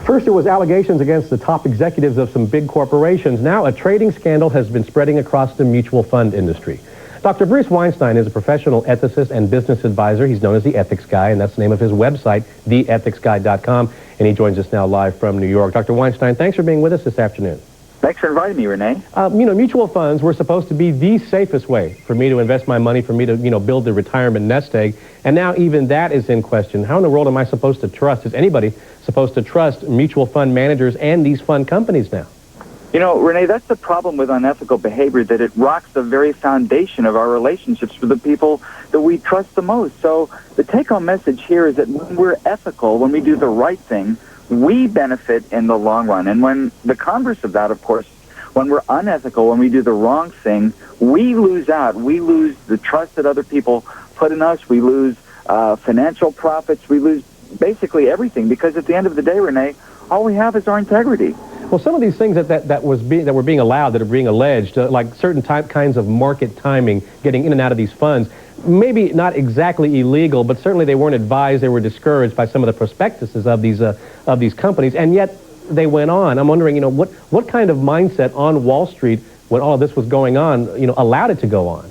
First, it was allegations against the top executives of some big corporations. Now, a trading scandal has been spreading across the mutual fund industry. Dr. Bruce Weinstein is a professional ethicist and business advisor. He's known as the Ethics Guy, and that's the name of his website, theethicsguy.com, and he joins us now live from New York. Dr. Weinstein, thanks for being with us this afternoon. Thanks for inviting me, Renee. Mutual funds were supposed to be the safest way for me to invest my money, for me to, build the retirement nest egg. And now even that is in question. How in the world am I supposed to trust? Is anybody supposed to trust mutual fund managers and these fund companies now? Renee, that's the problem with unethical behavior, that it rocks the very foundation of our relationships with the people that we trust the most. So the take-home message here is that when we're ethical, when we do the right thing, we benefit in the long run. And when the converse of that, of course, when we're unethical, when we do the wrong thing, we lose out. We lose the trust that other people put in us. We lose financial profits. We lose basically everything, because at the end of the day, Renee, all we have is our integrity. Well, some of these things that were being allowed, that are being alleged, like certain kinds of market timing, getting in and out of these funds, maybe not exactly illegal, but certainly they weren't advised. They were discouraged by some of the prospectuses of these companies, and yet they went on. I'm wondering, what kind of mindset on Wall Street, when all of this was going on, allowed it to go on?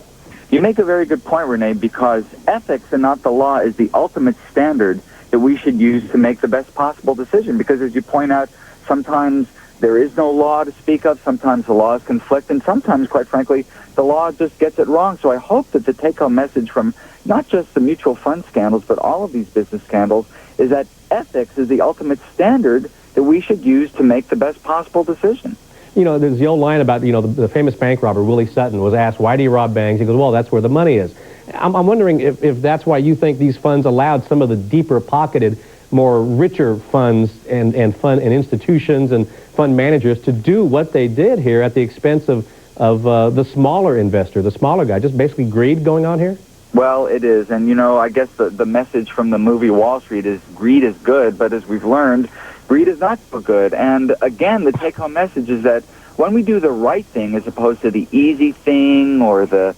You make a very good point, Renee, because ethics and not the law is the ultimate standard that we should use to make the best possible decision. Because as you point out, sometimes there is no law to speak of, sometimes the laws conflict, and sometimes, quite frankly, the law just gets it wrong. So I hope that the take-home message from not just the mutual fund scandals, but all of these business scandals, is that ethics is the ultimate standard that we should use to make the best possible decision. There's the old line about, the famous bank robber, Willie Sutton, was asked, why do you rob banks? He goes, well, that's where the money is. I'm wondering if that's why you think these funds allowed some of the deeper-pocketed, more richer funds and institutions and fund managers to do what they did here at the expense of the smaller investor, the smaller guy. Just basically greed going on here? Well, it is. And, I guess the message from the movie Wall Street is greed is good, but as we've learned, greed is not so good. And, again, the take-home message is that when we do the right thing as opposed to the easy thing or the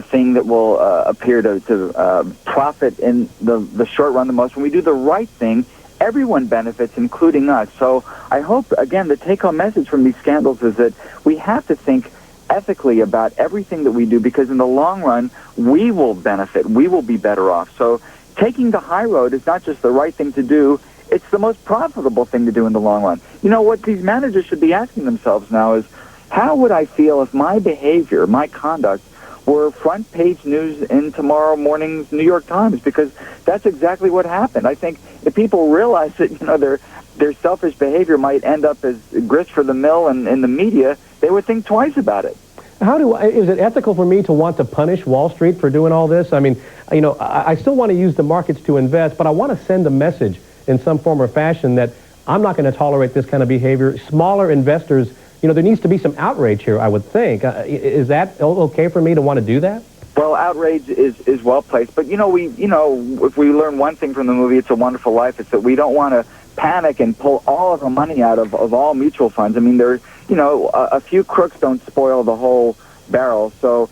thing that will appear to profit in the short run the most, when we do the right thing, everyone benefits, including us. So I hope, again, the take-home message from these scandals is that we have to think ethically about everything that we do, because in the long run, we will benefit. We will be better off. So taking the high road is not just the right thing to do, it's the most profitable thing to do in the long run. What these managers should be asking themselves now is, how would I feel if my behavior, my conduct, were front page news in tomorrow morning's New York Times? Because that's exactly what happened. I think if people realize that, their selfish behavior might end up as grist for the mill and in the media, they would think twice about it. Is it ethical for me to want to punish Wall Street for doing all this? I mean, I still want to use the markets to invest, but I want to send a message in some form or fashion that I'm not going to tolerate this kind of behavior. Smaller investors, there needs to be some outrage here, I would think. Is that okay for me to want to do that? Well, outrage is well placed, but if we learn one thing from the movie It's a Wonderful Life, it's that we don't want to panic and pull all of the money out of all mutual funds. I mean, a few crooks don't spoil the whole barrel. So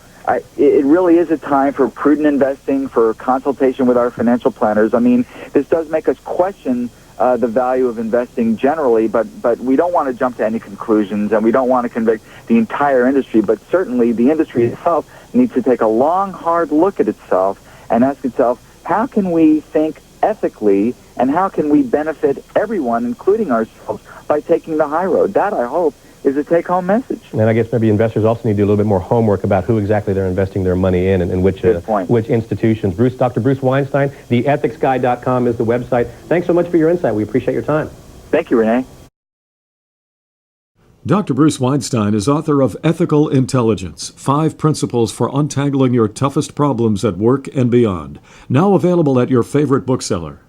it really is a time for prudent investing, for consultation with our financial planners. I mean, this does make us question the value of investing generally, but we don't want to jump to any conclusions, and we don't want to convict the entire industry. But certainly the industry itself needs to take a long, hard look at itself and ask itself, how can we think ethically, and how can we benefit everyone, including ourselves, by taking the high road? That, I hope, is a take-home message. And I guess maybe investors also need to do a little bit more homework about who exactly they're investing their money in and which institutions. Dr. Bruce Weinstein, theethicsguy.com is the website. Thanks so much for your insight. We appreciate your time. Thank you, Renee. Dr. Bruce Weinstein is author of Ethical Intelligence, 5 Principles for Untangling Your Toughest Problems at Work and Beyond. Now available at your favorite bookseller.